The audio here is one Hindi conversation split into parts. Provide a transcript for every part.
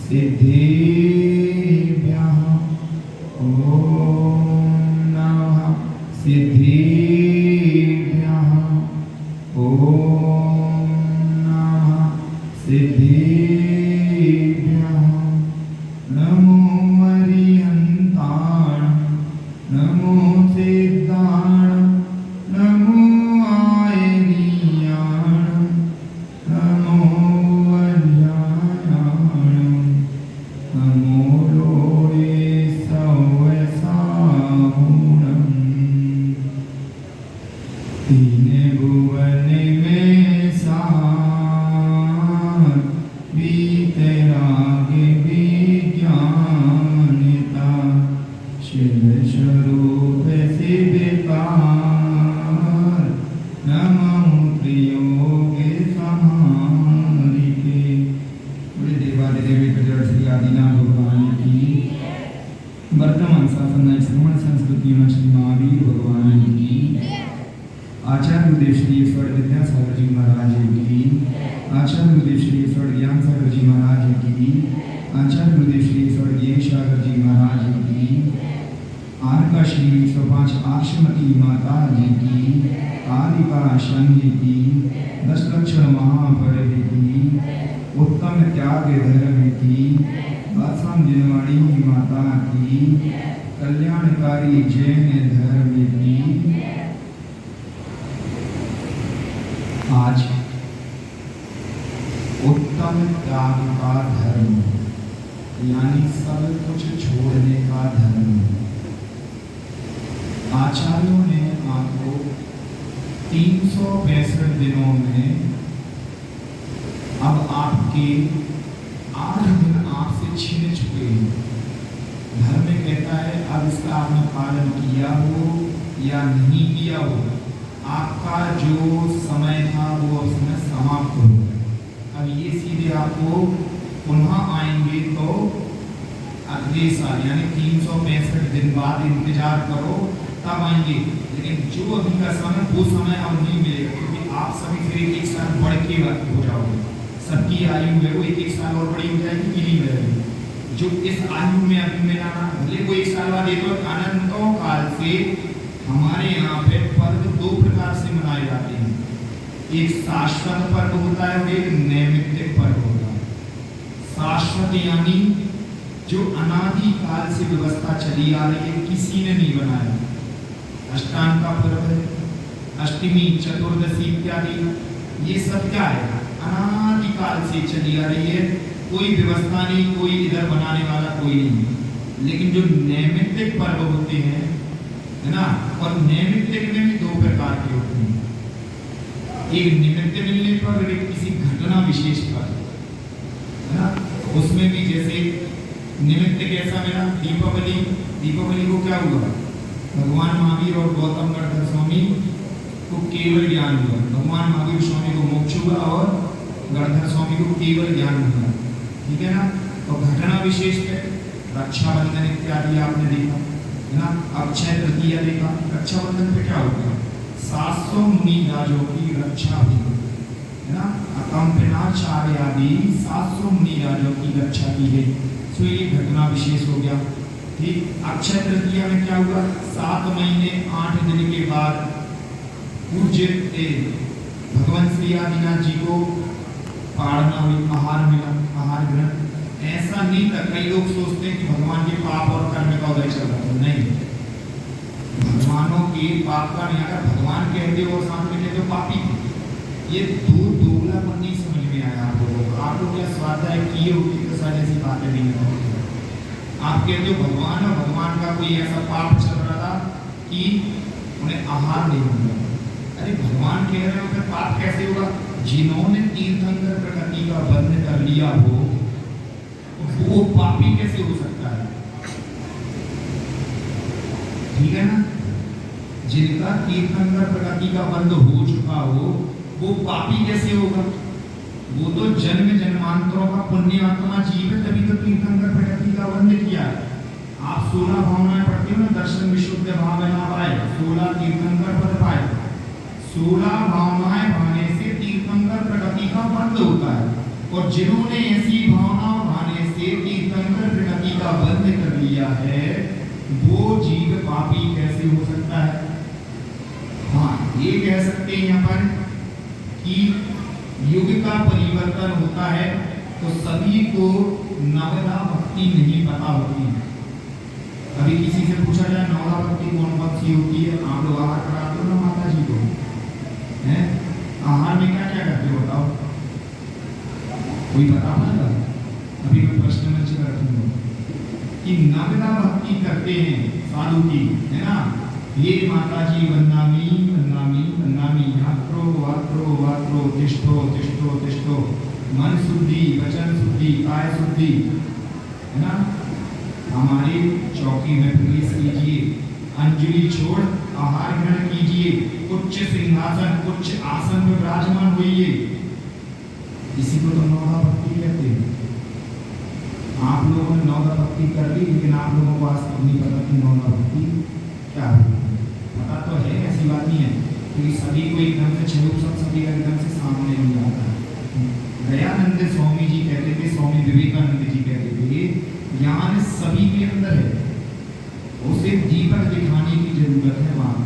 सिद्धिभ्यः ॐ नमः सिद्धिभ्यः ॐ नमः सिद्धिभ्यः नमो मरियन्ताण नमो सिद्धाण नमो आयनीयाण नमो वल्यायाण नमो लोरे सवसाहुणं तीन भुवन में सार वीतराग विज्ञानिता शिव स्वरूप शिवकार नमो त्रियोग समारिके। बोले देवादिदेवी प्रजर श्री आदिनाथ भगवान की। वर्तमान शासन श्रवण संस्कृति में श्री महावीर भगवान की। आचार्य गुरुदेव श्री ईश्वर विद्यासागर जी महाराज की। आचार्य गुरुदेव श्री ईश्वर ज्ञान सागर जी महाराज की। आचार्य गुरुदेव श्री ईश्वर ज्ञान सागर जी महाराज की। आरका श्री 105 आश्रमती माता जी की। आदिका संघ की। 10 लक्षण महापर्व की। उत्तम त्याग धर्म की। आसाम जिनवाड़ी माता की। कल्याणकारी जैन धर्म की। आज उत्तम त्याग का धर्म यानी सब कुछ छोड़ने का धर्म। आचार्यों ने आपको 365 दिनों में अब आपके 8 दिन आपसे छीन चुके हैं। धर्म कहता है अब इसका आपने पालन किया हो या नहीं किया हो, आपका जो समय था वो अब समय समाप्त हो गया। अब ये सीधे आपको पुनः आएंगे तो अगले साल यानी 365 दिन बाद इंतजार करो तब आएंगे। लेकिन जो अभी का समय वो समय अब नहीं मिलेगा, क्योंकि आप सभी फिर एक साल बढ़ के हो जाओगे। सबकी आयु है वो एक साल और बड़ी हो जाएगी कि नहीं बढ़ेगी। जो इस आयु में अभी मेरा भले कोई एक साल बाद तो अनंतों काल से हमारे यहाँ पे पर्व 2 प्रकार से मनाए जाते हैं। एक शाश्वत पर्व होता है और एक नैमित्तिक पर्व होता है। शाश्वत यानी जो अनादि काल से व्यवस्था चली आ रही है, किसी ने नहीं बनाया। अष्टांग का पर्व है, अष्टमी चतुर्दशी इत्यादि, ये सब क्या है? अनादि काल से चली आ रही है। कोई व्यवस्था नहीं, कोई इधर बनाने वाला कोई नहीं। लेकिन जो नैमित्तिक पर्व होते हैं है ना, और नैमित्तिक में भी 2 प्रकार के होते हैं। एक निमित्त मिलने पर, एक किसी घटना विशेष पर, है ना। उसमें भी जैसे निमित्त कैसा मिला, दीपावली को क्या हुआ? भगवान महावीर और गौतम गणधर स्वामी को केवल ज्ञान हुआ। भगवान महावीर स्वामी को मोक्ष हुआ और गणधर स्वामी को केवल ज्ञान हुआ। ठीक है ना। और घटना विशेष है, रक्षाबंधन इत्यादि आपने देखा है ना। अक्षय तृतीया देखा। रक्षाबंधन पे क्या होता है? 700 मुनि राजों की रक्षा भी है ना। अकंपनाचार्य आदि 700 मुनि राजों की रक्षा की गई। सो ये घटना विशेष हो गया। ठीक। अक्षय तृतीया में क्या हुआ? 7 महीने 8 दिन के बाद पूज्य भगवान श्री आदिनाथ जी को पाड़ना हुई, आहार मिला, आहार ग्रहण। ऐसा नहीं था, कई लोग सोचते हैं कि भगवान के पाप और कर्म का उदय चल रहा है। नहीं, भगवानों के पाप का नहीं। अगर भगवान कहते हो और साथ में कहते हो पापी, ये दोगलापन नहीं समझ में आया आप लोगों को। आप लोग क्या स्वाध्याय किए होगी तो शायद ऐसी बातें नहीं होती। आप कहते हो भगवान और भगवान का कोई ऐसा पाप चल रहा था कि उन्हें आहार नहीं मिला। अरे भगवान कह रहे हो फिर पाप कैसे होगा? जिन्होंने तीर्थंकर प्रकृति का बंध कर लिया हो वो पापी कैसे हो सकता है? ठीक है ना। जिनका तीर्थंकर प्रकृति का बंध हो चुका हो वो पापी कैसे होगा? वो तो जन्म जन्मांतरों का पुण्यात्मा जीव है, तभी तो तीर्थंकर प्रकृति का बंध किया है। आप 16 भावनाएं पढ़ते हो ना, दर्शन विशुद्ध भावना पाए, 16 तीर्थंकर पद पाए। 16 भावनाएं भाने से तीर्थंकर प्रकृति का बंध होता है। और जिन्होंने ऐसी भावना भाने से वो जीव पापी कैसे हो सकता है? हाँ, ये कह सकते हैं यहाँ पर कि युग का परिवर्तन होता है तो सभी को नवदा भक्ति नहीं पता होती है। अभी किसी से पूछा जाए नवदा भक्ति कौन कौन सी होती है, आप लोग आहार कराते हो ना माता जी को, हैं? आहार में क्या क्या करते हो बताओ, कोई बता पाएगा? अभी मैं प्रश्न मंच पर रखूंगा कि नवदा भक्ति करते हैं साधु की, है ना? ये माता जी वंदामी वंदामी वंदामी, यात्रो वात्रो वात्रो तिष्ठो तिष्ठो तिष्ठो, मन शुद्धि, वचन शुद्धि, काय शुद्धि, है ना? हमारी चौकी में प्रवेश कीजिए, अंजलि छोड़ आहार ग्रहण कीजिए, उच्च सिंहासन उच्च आसन में विराजमान होइए। इसी को तो नवदा भक्ति कहते हैं। आप लोगों ने नवदा भक्ति कर ली, लेकिन आप लोगों को आज तक नहीं पता कि नवदा भक्ति क्या है। पता तो है, ऐसी बात नहीं है, क्योंकि सभी को एकदम से छूट सभी एकदम से सामने नहीं आता है। दयानंद स्वामी जी कहते थे, स्वामी विवेकानंद जी कहते थे, ज्ञान सभी के अंदर है, उसे दीपक दिखाने की जरूरत है वहां।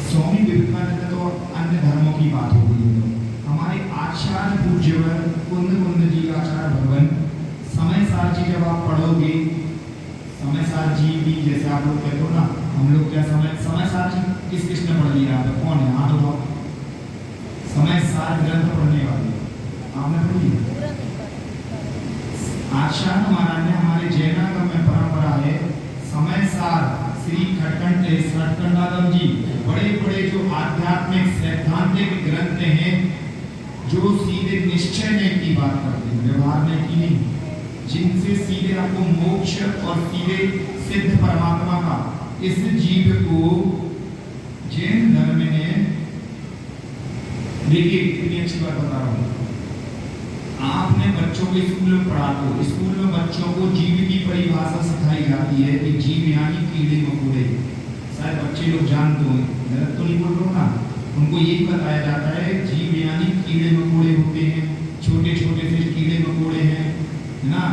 स्वामी विवेकानंद तो अन्य धर्मों की बात हो गई है। हमारे आचार्य पूज्यवर कुंद कुंद जी आचार्य भगवान समय सार जी, जब आप पढ़ोगे समय सार जी भी, जैसे आप लोग कहते हो ना, हम लोग क्या समय सार जी किसने पढ़ लिया? आप कौन है? हाथ उठाओ। समय सार ग्रंथ पढ़ने वाले आपने पढ़ी? आचार्य महाराज ने, हमारे जैनागम में परंपरा है, समय सार श्री खटकंडागम जी बड़े बड़े जो आध्यात्मिक सैद्धांतिक ग्रंथ हैं, जो सीधे निश्चय ने की बात करते हैं, व्यवहार ने की नहीं, जिनसे सीधे आपको मोक्ष और सीधे सिद्ध परमात्मा का, इस जीव को जैन धर्म ने, देखिए कितनी अच्छी बात बता रहा हूँ, आपने बच्चों को स्कूल में पढ़ाते हो, स्कूल में बच्चों को जीव की परिभाषा सिखाई जाती है कि जीव यानी कीड़े मकोड़े। शायद बच्चे लोग जानते हो, गलत तो नहीं बोल रहा ना, उनको यही बताया जाता है जीव यानी कीड़े मकोड़े होते हैं, छोटे छोटे से कीड़े मकोड़े हैं, है ना,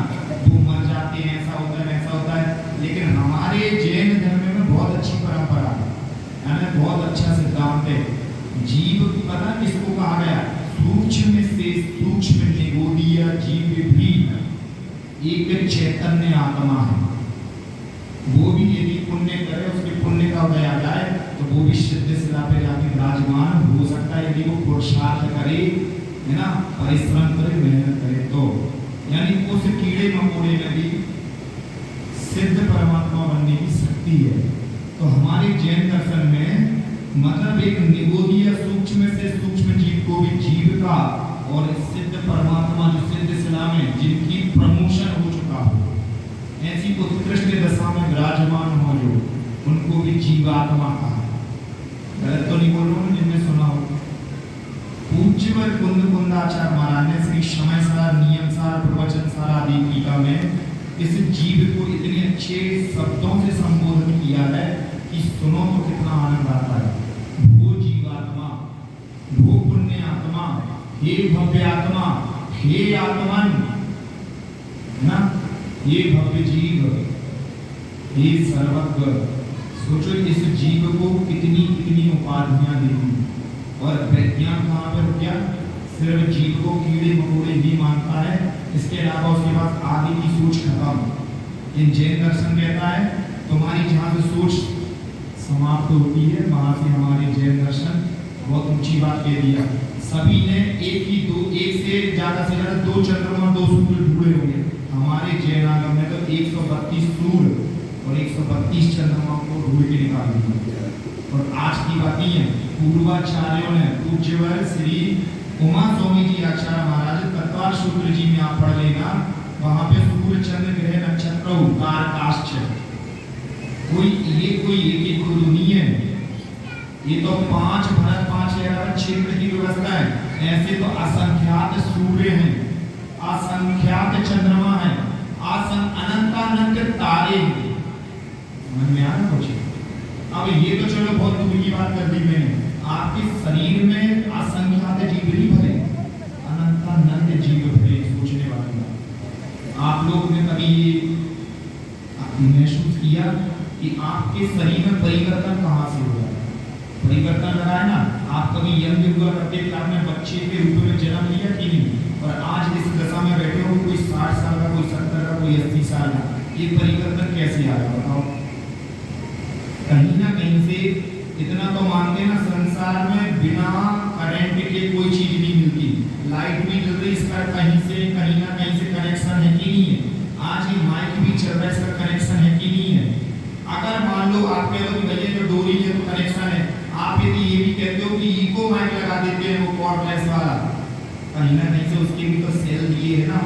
वो मर जाते हैं, ऐसा होता है वैसा होता है। लेकिन हमारे जैन धर्म में बहुत अच्छी परंपरा है, बहुत अच्छा सिद्धांत है। जीव पता किसको कहा गया? सूक्ष्म से सूक्ष्म निगोदीय जीव भी एक चैतन्य आत्मा है। वो भी यदि पुण्य करे, उसके पुण्य का उदय आ जाए, तो वो भी सिद्ध शिला पे जाके विराजमान हो सकता है, यदि वो पुरुषार्थ करे, है ना, परिश्रम करे, मेहनत करे तो। यानी उस कीड़े मकोड़े में भी सिद्ध परमात्मा बनने की शक्ति है। तो हमारे जैन दर्शन में मतलब एक निगोदीय सूक्ष्म से सूक्ष्म जीव को भी जीव का, और सिद्ध परमात्मा जो सिद्ध शिला में जिनकी प्रमोशन हो चुका हो, ऐसी उत्कृष्ट दशा में विराजमान हो, जो उनको भी जीवात्मा कहा। गलत तो नहीं बोल रहा हूँ, जिनने सुना हो। पूज्यवर कुंद कुंदाचार्य महाराज ने श्री समय सार, नियम सार, प्रवचन सार आदि टीका में इस जीव को इतने अच्छे शब्दों से संबोधन किया है कि सुनो तो कितना आनंद आता है। वो जीवात्मा, वो पुण्य आत्मा, हे भव्य आत्मा, हे आत्मन, ना, ये भव्य जीव, हे सर्वज्ञ। सोचो इस जीव को कितनी कितनी उपाधियां दी, और विज्ञान कहाँ पर क्या सिर्फ जीव को कीड़े मकोड़े ही मानता है, इसके अलावा उसके पास आगे की सोच खत्म। इन जैन दर्शन कहता है तुम्हारी जहाँ से सोच समाप्त होती है, वहां से हमारे जैन दर्शन बहुत ऊंची बात कह दिया। सभी ने एक से ज्यादा 2 चंद्रमा 2 सूर्य ढूंढे होंगे। हमारे जैन आगम में तो 132 सूर्य और 132 चंद्रमा को ढूंढ के निकाल दिया। और आज की बात नहीं है, पूर्वाचार्यों ने, पूज्यवर श्री उमा स्वामी जी आचार्य महाराज तत्वार सूत्र जी में आप पढ़ लेना, वहां पे सूर्य चंद्र ग्रह नक्षत्र उकार काष्ठ, कोई एक एक गुरु नहीं है, ये तो 5 भरत 5 क्षेत्र की व्यवस्था है। ऐसे तो असंख्यात सूर्य हैं, असंख्यात चंद्रमा है, अनंतानंत तारे हैं। समझ में आ रहा कुछ? अब ये तो चलो बहुत दूर की बात कर दी मैंने, आपके शरीर में असंख्यात जीव नहीं भरे, अनंतानंत जीव भरे। सोचने वाली बात, आप लोग ने कभी महसूस किया किया कि आपके शरीर में परिवर्तन कहाँ से हुआ। परिवर्तन लगा है ना, आप कभी यंग हुआ करते थे, आपने बच्चे के रूप में जन्म लिया कि नहीं, और आज इस दशा में बैठे हो, कोई 60 साल का, कोई 70 का, कोई 80 साल का, ये परिवर्तन कैसे आया बताओ। कहीं ना कहीं से इतना तो मानते ना, संसार में बिना करंट के कोई चीज नहीं मिलती। लाइट भी जल रही, इसका कहीं ना कहीं से कनेक्शन है कि नहीं है। आज ये माइक भी चल रहा है, इसका कनेक्शन है कि नहीं है। अगर मान लो आप कह दो कि भैया जो डोरी है तो कनेक्शन है, आप यदि ये भी कहते हो कि इको माइक लगा देते हैं वो कॉर्डलेस वाला, कहीं ना कहीं से उसके भी तो सेल दिए है ना,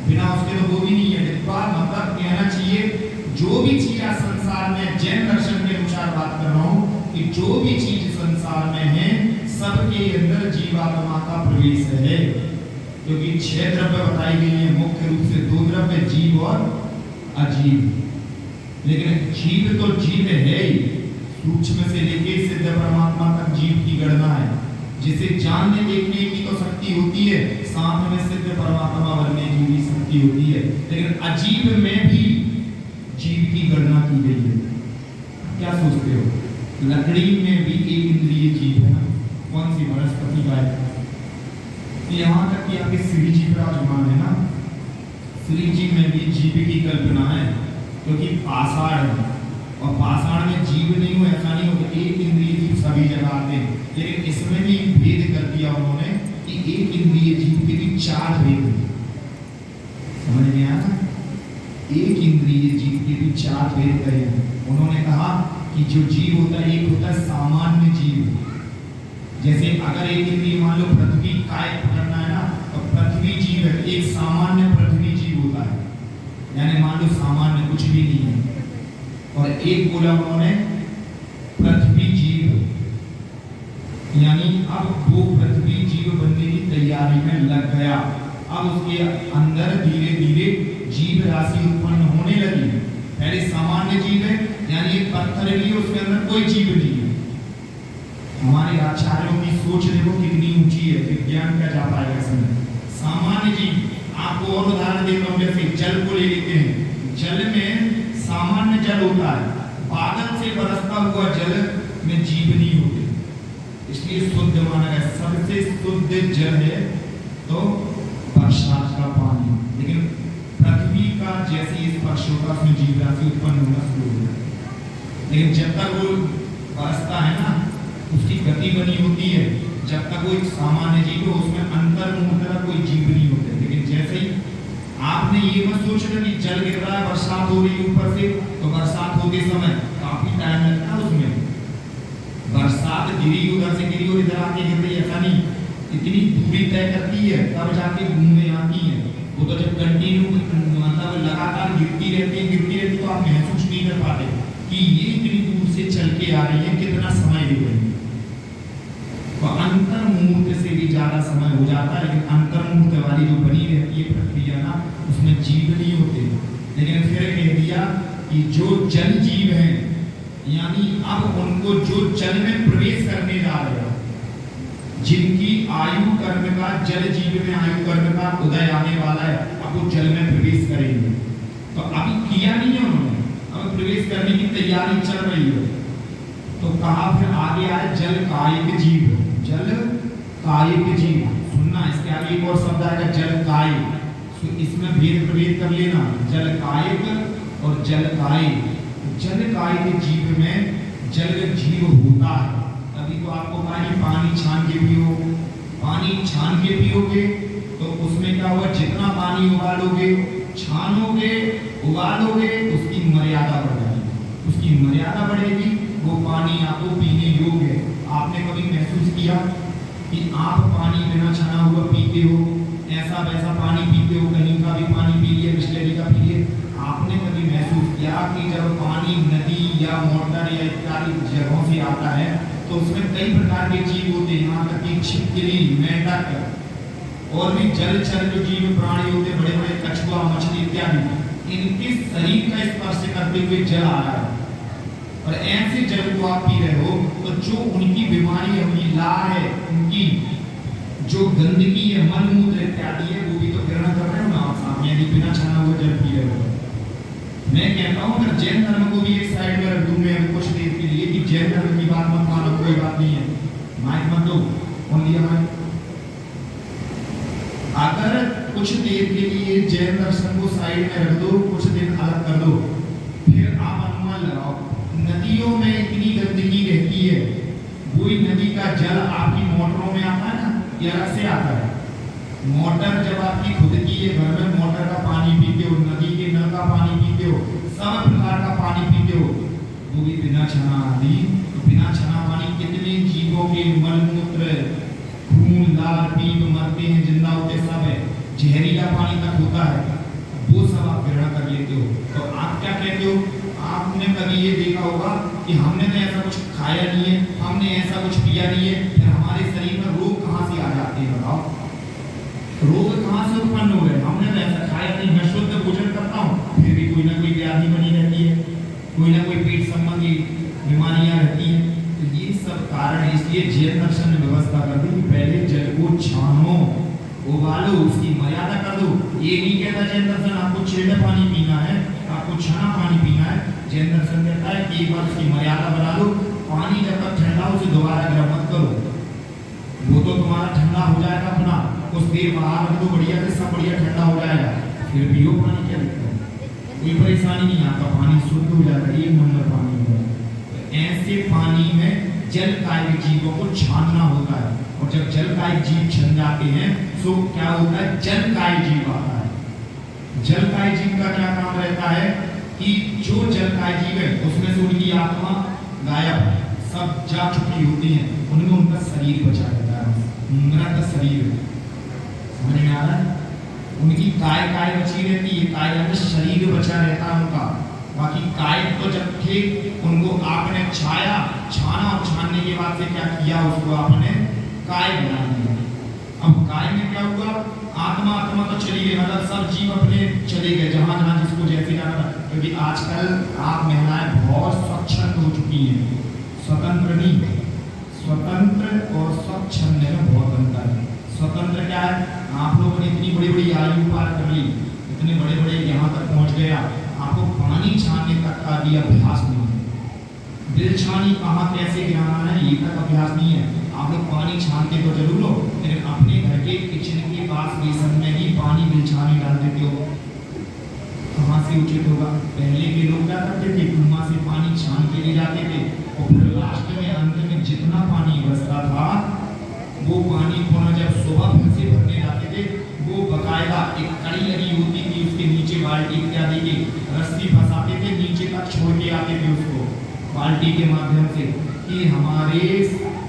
बिना उसके तो वो भी नहीं है। मतलब कहना चाहिए जो भी चीज आज संसार में, जैन दर्शन के अनुसार बात कर रहा हूँ कि जो भी चीज संसार में है सबके अंदर जीवात्मा का प्रवेश है। क्योंकि 6 द्रव्य बताई गई है, मुख्य रूप से 2 द्रव्य, जीव और अजीव। लेकिन जीव तो जीव है ही, सूक्ष्म से लेके सिद्ध परमात्मा तक जीव की गणना है। जिसे जानने देखने की तो शक्ति होती है, साथ में सिद्ध परमात्मा बनने की भी शक्ति होती है, लेकिन अजीव में भी जीव की गणना की गई है। क्या सोचते हो, लकड़ी में भी एक इंद्रिय जीव है ना, कौन सी, वनस्पति का है। यहाँ तक कि आपके श्री जी विराजमान है ना, श्री जी में भी जीव की कल्पना है, क्योंकि पाषाण है, और पाषाण में जीव नहीं हो ऐसा नहीं हो, एक इंद्रिय जीव सभी जगह आते हैं। लेकिन इसमें भी भेद कर दिया उन्होंने कि एक इंद्रिय जीव के भी 4 भेद हैं। समझ में आया, एक इंद्रिय जीव के भी 4 भेद करे हैं। उन्होंने कहा कि जो जीव होता है, एक होता है सामान्य जीव, जैसे अगर एक इंद्रिय मान लो पृथ्वी काय पकड़ना है ना, तो पृथ्वी जीव है, एक सामान्य पृथ्वी जीव होता है, यानी मान लो सामान्य कुछ भी नहीं है। और एक बोला उन्होंने पृथ्वी जीव, यानी अब वो पृथ्वी जीव बनने की तैयारी में लग गया। अब उसके अंदर धीरे धीरे जीव राशि उत्पन्न होने लगी। पहले सामान्य जीव है, यानी एक पत्थर भी है, उसके अंदर कोई जीव नहीं है। हमारे आचार्यों की सोच देखो कितनी ऊंची है, विज्ञान क्या जा पाएगा इसमें। सामान्य जीव, आपको और उदाहरण देता हूँ, जैसे जल को ले लेते हैं। जल में सामान्य जल होता है, बादल से बरसता हुआ जल में जीव नहीं होते, इसलिए शुद्ध माना गया। सबसे शुद्ध जल है तो बरसात का पानी, लेकिन पृथ्वी का जैसे स्पर्श होगा उसमें जीव राशि उत्पन्न होना शुरू हो जाए। लेकिन जब तक वो बरसता है ना, उसकी गति बनी होती है, जब तक वो एक सामान्य जीव हो, उसमें अंतर्मुख कोई जीव नहीं होते। लेकिन जैसे ही आपने ये मत सोचना कि जल गिर रहा है, बरसात हो रही है ऊपर से, तो बरसात होते समय काफी टाइम लगता है उसमें। बरसात गिरी, उधर से गिरी और इधर आके गिर रही, ऐसा नहीं, इतनी दूरी तय करती है तब जाके बूंदें आती हैं। वो तो जब कंटिन्यू मतलब लगातार गिरती रहती, तो आप महसूस नहीं कर पाते कि ये इतनी दूर से चल के आ रही है, कितना समय ले रही है। तो अंतर मुहूर्त से भी ज्यादा समय हो जाता है। लेकिन अंतर मुहूर्त वाली जो बनी रहती है प्रक्रिया ना, उसमें जीव नहीं होते। लेकिन फिर कह दिया कि जो जल जीव हैं, यानी अब उनको जो जल में प्रवेश करने जा रहे हैं, जिनकी आयु कर्म का, जल जीव में आयु कर्म का उदय आने वाला है, अब वो जल में प्रवेश करेंगे। तो अभी किया नहीं है उन्होंने, अब प्रवेश करने की तैयारी चल रही है। तो कहा फिर आगे आए जल कायिक जीव, जल कायिक जीव। सुनना, इसके आगे एक और शब्द आएगा जल कायिक, तो इसमें भेद प्रभेद कर लेना, जल कायिक और जल कायिक। जल कायिक जीव में जल जीव होता है, तभी तो आपको पानी छान के पियो, पानी छान के पियोगे तो उसमें क्या होगा, जितना पानी उबालोगे, छानोगे, उबालोगे, उसकी मर्यादा बढ़ जाएगी, उसकी मर्यादा बढ़ेगी, वो पानी आपको पीने योग्य है। आपने कभी महसूस किया कि आप पानी बिना छाना हुआ पीते हो, ऐसा वैसा पानी पीते हो, कहीं का भी पानी पी लिया, बिस्लरी का पी लिया। आपने कभी महसूस किया कि जब पानी नदी या मोटर या इत्यादि जगहों से आता है तो उसमें कई प्रकार के जीव होते हैं, यहाँ तक कि छिपकली, मेंढक और भी जलचर जो जीव प्राणी होते हैं, बड़े बड़े कछुआ, मछली इत्यादि, इनके शरीर का स्पर्श करते हुए जल आ रहा है। और ऐसे जल को आप पी रहे हो तो जो उनकी बीमारी है, उनकी लार है, उनकी जो गंदगी है, मलमूत्र इत्यादि है, वो भी तो ग्रहण कर रहे हो ना आप। यदि बिना छाना हुआ जल पी रहे हो, मैं कहता हूँ अगर जैन धर्म को भी एक साइड में रख दूं मैं अभी कुछ देर के लिए कि जैन धर्म की बात मत मानो, कोई बात नहीं है, माइक मत दो, कौन दिया माइक। अगर कुछ देर के लिए जैन दर्शन को साइड में रख दो, कुछ दिन अलग कर दो, फिर आप अनुमान लगाओ नदियों में इतनी गंदगी रहती है, वही नदी का जल आपकी मोटरों में आता है ना, ये अलग से आता है। मोटर जब आपकी खुद की है, घर में मोटर का पानी पीते हो, नदी के नल का पानी पीते हो, सब प्रकार का पानी पीते हो, वो भी बिना छना आदि। तो बिना छना पानी कितने जीवों के मल मूत्र खून लार पीप मरते हैं, जिंदा होते सब है, जहरीला पानी तक होता है, वो सब आप ग्रहण कर लेते हो। तो आप क्या कहते हो, आपने कभी ये देखा होगा कि हमने तो ऐसा कुछ खाया नहीं है, हमने ऐसा कुछ पिया नहीं है, फिर हमारे शरीर में रोग कहाँ से आ जाते हैं बताओ, रोग कहाँ से उत्पन्न हो गए। हमने तो ऐसा खाया नहीं, मैं शुद्ध भोजन करता हूँ, फिर भी कोई ना कोई व्याधि बनी रहती है, कोई ना कोई पेट संबंधी बीमारियां रहती हैं। तो ये सब कारण, इसलिए जैन दर्शन ने व्यवस्था कर दी कि पहले जल को छानो, उबालो, उसकी मर्यादा कर दो। ये नहीं कहता जैन दर्शन आपको चिल्ड पानी पीना है, आपको छना पानी पीना है। जैन दर्शन कहता है कि एक बार उसकी मर्यादा बना लो, पानी जब तक ठंडा हो उसे दोबारा गर्म मत करो, वो तो तुम्हारा ठंडा हो जाएगा अपना, कुछ देर बाहर रख दो बढ़िया से, सब बढ़िया ठंडा हो जाएगा, फिर पियो पानी, क्या दिक्कत है, कोई परेशानी नहीं, आपका पानी शुद्ध हो जाएगा, एक नंबर पानी हो जाएगा। ऐसे पानी में जल कायिक जीवों को छानना होता है, और जब जल कायिक जीव छन जाते हैं तो क्या होता है, जल कायिक जीव आता है। जल कायिक जीव का क्या काम रहता है कि जो जल कायिक जीव है उसमें से उनकी आत्मा गायब, सब जा चुकी होती है, उनमें उनका शरीर बचा रहता है, मृत शरीर, समझ में आ रहा है। उनकी काय बची रहती है, काय यानी शरीर बचा रहता है उनका, बाकी काय तो जब थे उनको आपने छाया, छाना, और छानने के बाद से क्या किया, उसको आपने काय बना दिया। अब काय में क्या हुआ, आत्मा तो चली गई, मतलब सब जीव अपने चले गए जहां जहां जिसको जैसे जाना था, क्योंकि आजकल आप महिलाएं बहुत स्वच्छंद हो चुकी हैं, स्वतंत्र नहीं, स्वतंत्र और स्वच्छंद में बहुत अंतर है। स्वतंत्र क्या है, आप लोगों ने इतनी बड़ी बड़ी आयु पार कर ली, इतने बड़े बड़े यहाँ तक पहुँच गया, आपको पानी छानने तक का भी अभ्यास नहीं है, दिल छानी कहाँ कैसे गिराना है ये तक अभ्यास नहीं है। आप लोग पानी छानते तो जरूर हो, लेकिन अपने घर के किचन के पास बेसन में ही पानी दिल छानी डाल देते हो, कहाँ से उचित होगा। पहले के लोग क्या करते थे, कुआं से पानी छान के ले जाते थे, और फिर लास्ट में अंत में जितना पानी बचता था वो पानी पुनः जब सुबह फिर से भरने जाते थे, वो बकायदा एक कड़ी लगी होती थी, उसके नीचे बाल्टी इत्यादि की रस्सी फंसाते थे, नीचे तक छोड़ के आते थे उसको बाल्टी के माध्यम से, कि हमारे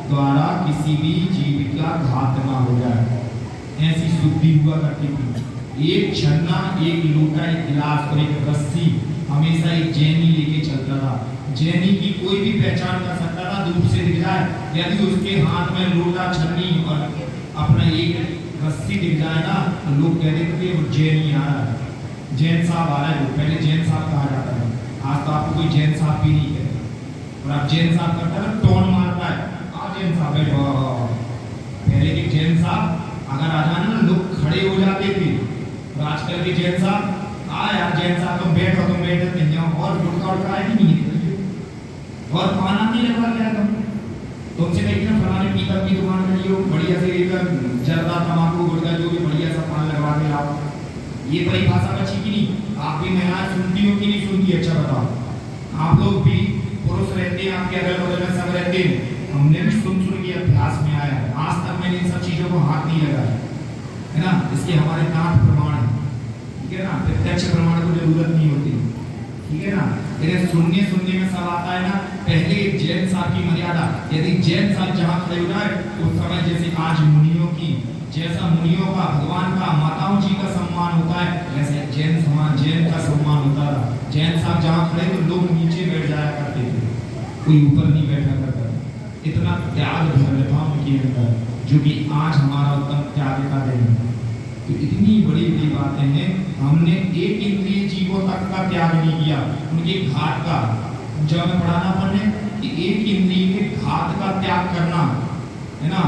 द्वारा किसी भी जीव का घात ना हो जाए, ऐसी शुद्धि हुआ करती थी। एक छन्ना, एक लोटा, एक गिलास और एक रस्सी हमेशा एक जैनी लेके चलता था। जैनी की कोई भी पहचान कर सकता था, दूर से दिख जाए, यदि उसके हाथ में लोटा, छन्नी और अपना एक रस्सी दिख जाए ना, तो लोग कह देते थे वो जैनी आ रहा है, जैन साहब आ रहा है। वो पहले जैन साहब कहा जाता है, आज तो आपको कोई जैन साहब भी नहीं कहते, और आप जैन साहब करता है टोन मारता है, आज जैन साहब बैठो। पहले के जैन साहब अगर आ जाना ना, लोग खड़े हो जाते थे, और आजकल के जैन साहब यार जैन साहब तुम बैठो, तुम बैठो नहीं जाओ, और गुटका उड़का है कि नहीं, और पाना नहीं लगवा क्या तुमसे कहीं ना फलाने पीतल की दुकान में लियो, बढ़िया से जर्दा तंबाकू गुटका जो भी बढ़िया सा पान लगवा के लाओ। ये परिभाषा बची कि नहीं, आप भी महिलाएं सुनती हो कि नहीं सुनती, अच्छा बताओ। आप लोग भी पुरुष रहते हैं, आपके अगल बगल में सब रहते हैं, हमने भी सुन के अभ्यास में आया है, आज तक मैंने इन सब चीजों को हाथ नहीं लगाया है ना, इसके हमारे नाथ प्रमाण है, ठीक है ना, प्रत्यक्ष प्रमाण को जरूरत नहीं होती, ठीक है ना। लेकिन सुनने में सब आता है ना। पहले जैन साहब की मर्यादा, यदि जैन साहब जहाँ खड़े हो जाए उस समय, जैसे आज मुनियों की, जैसा मुनियों का, भगवान का, माताओं जी का सम्मान होता है, वैसे जैन का सम्मान होता था। जैन साहब जहाँ खड़े तो लोग नीचे बैठ जाया करते थे, कोई ऊपर नहीं बैठा करता। इतना त्याग धर्म था उनके अंदर, जो कि आज हमारा उत्तम त्याग का दिन है। तो इतनी बड़ी बड़ी बातें हैं, हमने एक इंद्रिय जीवों तक का त्याग नहीं किया, उनके घात का। जब हमें पढ़ाना पड़े कि एक इंद्रिय के घात का त्याग करना है ना,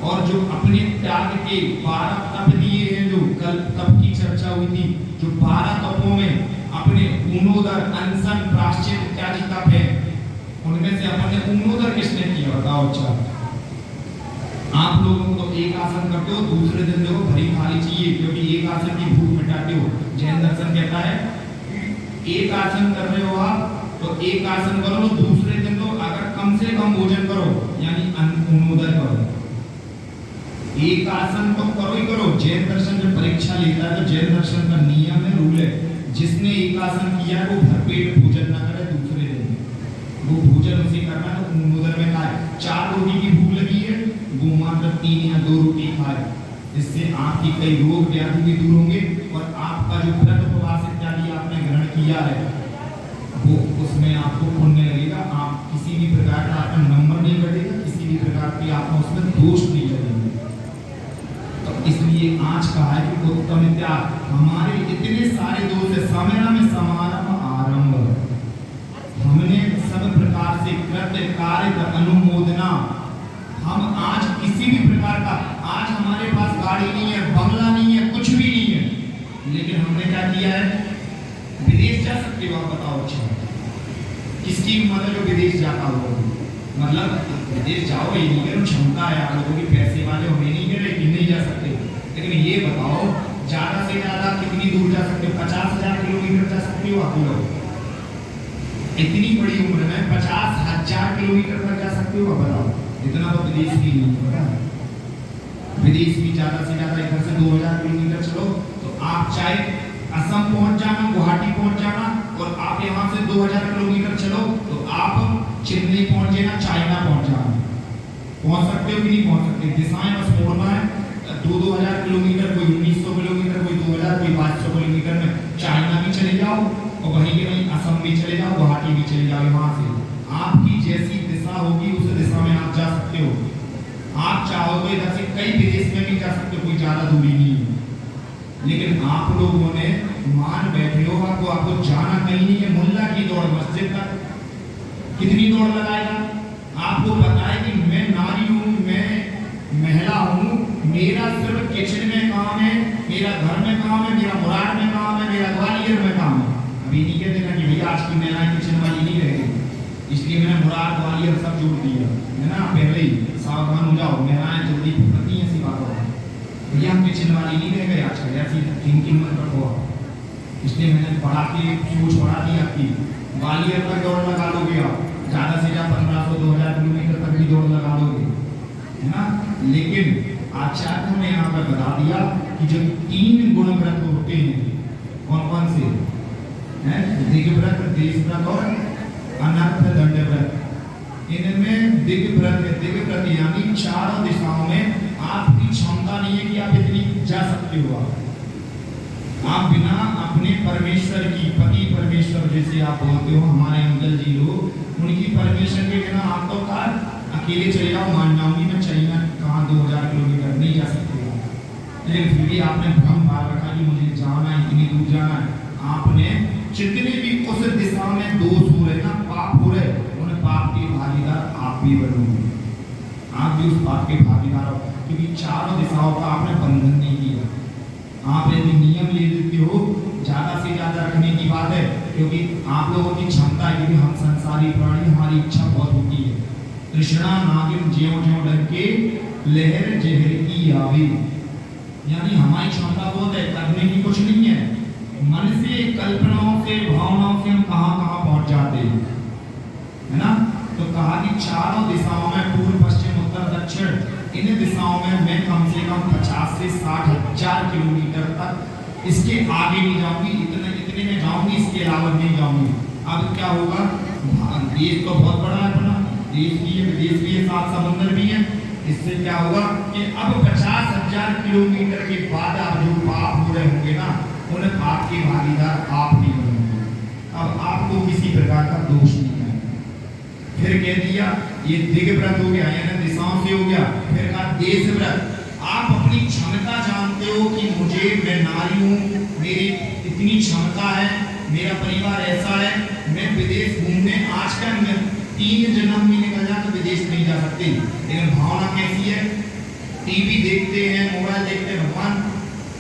और जो अपने त्याग के 12 तप दिए हैं, जो कल तप की चर्चा हुई थी, जो 12 तपों में अपने ऊनोदर, अनशन, प्रायश्चित इत्यादि तप है, उनमें से अपने ऊनोदर किसने किया बताओ? अच्छा, आप लोगों को तो एक आसन करते हो, दूसरे दिन देखो भरी थाली चाहिए, क्योंकि एक आसन की भूख मिटाते हो। जैन दर्शन कहता है एक आसन कर रहे हो आप तो एक आसन करो, दूसरे दिन तो अगर कम से कम भोजन करो, यानी ऊनोदर करो। एक आसन तो करो ही करो। जैन दर्शन जब परीक्षा लेता है तो जैन दर्शन का नियम है, रूल है, जिसने एक आसन किया वो भरपेट भोजन ना करे दूसरे दिन, वो भोजन उसे करना है ऊनोदर में खाए। 4 रोटी की भूख लगी है, वो मात्र 3 या 2 रोटी खाए, इससे आपकी कई रोग व्याधि भी दूर होंगे और आपका जो व्रत उपवास इत्यादि आपने ग्रहण किया है वो उसमें आपको पुण्य लगेगा। आप किसी भी प्रकार का आपका नंबर नहीं घटेगा, किसी भी प्रकार की आपको उसमें दोष नहीं लगेंगे। तो इसलिए आज कहा है कि उत्तम त्याग, हमारे इतने सारे दोष है। समयना में समारंभ आरंभ, हमने सब प्रकार से कृत्य कार्य अनुमोदना, हम आज किसी भी प्रकार का, आज हमारे पास गाड़ी नहीं है, बंगला नहीं है, कुछ भी नहीं है, लेकिन हमने क्या किया है? विदेश जा सकते हो आप बताओ? अच्छा, किसकी मतलब जो विदेश जाता हो, मतलब विदेश जाओ, ये नहीं करो, क्षमता है आप लोगों की, पैसे वाले हो नहीं कह रहे कि नहीं जा सकते, लेकिन ये बताओ ज्यादा से ज्यादा कितनी दूर जा सकते हो? 50,000 किलोमीटर जा सकते हो आप लोग? इतनी बड़ी उम्र में 50,000 किलोमीटर तक जा सकते हो? बताओ, इतना तो विदेश भी नहीं होता। विदेश भी ज्यादा से ज्यादा इधर से 2000 किलोमीटर चलो तो आप चाहे असम पहुंच जाना, गुवाहाटी पहुंच जाना, और आप यहाँ से 2000 किलोमीटर चलो तो आप चेन्नई पहुंच जाना, चाइना पहुंच जाना। पहुंच सकते हो कि नहीं पहुंच सकते? दिशाएं बस मोड़ना है। 2-2000 किलोमीटर, कोई 1900 किलोमीटर, कोई 2000, कोई 500 किलोमीटर में चाइना भी चले जाओ और वहीं के वहीं असम भी चले जाओ, गुवाहाटी भी चले जाओ। वहां से आपकी जैसी दिशा होगी उस दिशा में आप जा सकते हो। आप चाहो तो इधर से कई विदेश में भी जा सकते हो, कोई ज्यादा दूरी नहीं है। लेकिन आप लोगों ने मान बैठे हो आपको जाना कहीं नहीं है। मुल्ला की दौड़ मस्जिद तक, कितनी दौड़ लगाएगा? आपको पता है कि मैं नारी हूँ, मैं महिला हूँ, मेरा सिर्फ किचन में काम है, मेरा घर में काम है, मेरा मुराद में काम है, मेरा ग्वालियर में काम है। अभी नहीं कहते ना कि भैया आज की महिलाएं किचन वाली नहीं रहेगी, इसलिए मैंने मुराद ग्वालियर सब जोड़ दिया है ना। पहले ही सावधान हो जाओ, महिलाएं जल्दी भूलती हैं, ऐसी बात हो। भैया हम किचन वाली नहीं रह गए आजकल, ऐसी थिंकिंग मत रखो। इसलिए मैंने बढ़ा के सोच बढ़ा दी आपकी। ग्वालियर तक दौड़ लगा लोगे आप, ज़्यादा से ज़्यादा 1500-2000 किलोमीटर तक भी दौड़ लगा लोगे, है ना। लेकिन आचार्य ने यहाँ पर बता दिया कि जो 3 गुण व्रत होते हैं, कौन कौन से हैं? दिग्व्रत, देशव्रत और अनर्थ दंड व्रत। इनमें दिग्व्रत यानी चारों दिशाओं में आपकी क्षमता नहीं है कि आप इतनी जा सकते हो। आप बिना अपने परमेश्वर की, पति परमेश्वर जैसे आप बोलते हो, हमारे अंकल जी लोग, उनकी परमेश्वर के बिना आप तो कार अकेले चले जाओ, मान जाऊंगी मैं चाइना, कहाँ 2000 किलोमीटर नहीं जा सकते हो। लेकिन फिर भी आपने भ्रम पाल रखा कि मुझे जाना है, इतनी दूर जाना है। आपने जितने भी उस दिशा में दोष हो रहे ना, पाप हो रहे, उन पाप के भागीदार आप भी बनोगे। आप भी उस पाप के भागीदार हो, क्योंकि चारों दिशाओं का आपने बंधन नहीं किया। आप यदि नियम ले लेते हो, ज़्यादा से ज़्यादा रखने की बात है, क्योंकि आप लोगों की क्षमता है कि हम संसारी प्राणी, हमारी इच्छा बहुत होती है। तृष्णा नागिन ज्यों ज्यों डंके, लहर जहर की आवे, यानी हमारी क्षमता बहुत है, करने की कुछ नहीं है। मन से, कल्पनाओं से, भावनाओं से हम कहाँ कहाँ पहुँच जाते हैं, है ना। तो कहा कि चारों दिशाओं में, पूर्व पश्चिम उत्तर दक्षिण, इन दिशाओं में मैं कम से कम 50 से 60 हजार किलोमीटर तक, इसके आगे नहीं जाऊंगी, इतने में जाऊंगी, इसके अलावा नहीं जाऊंगी। अब क्या होगा? देश तो बहुत बड़ा है अपना, देश भी है, विदेश भी है, 7 समुद्र भी है। इससे क्या होगा कि अब 50,000 किलोमीटर के बाद आप जो पाप हो रहे होंगे ना, उन पाप के भागीदार आप ही बनेंगे। अब आपको किसी प्रकार का दोष नहीं है। फिर कह दिया ये दिग्व्रत हो गया, यानी दिशाओं से हो गया। फिर कहा देशव्रत, आप अपनी क्षमता जानते हो कि मुझे, मैं नारी हूँ, मेरी इतनी क्षमता है, मेरा परिवार ऐसा है, मैं विदेश घूमने आज का 3 जन्म भी निकल जाए तो विदेश नहीं जा सकते। लेकिन भावना कैसी है? टीवी देखते हैं, मोबाइल देखते हैं, भगवान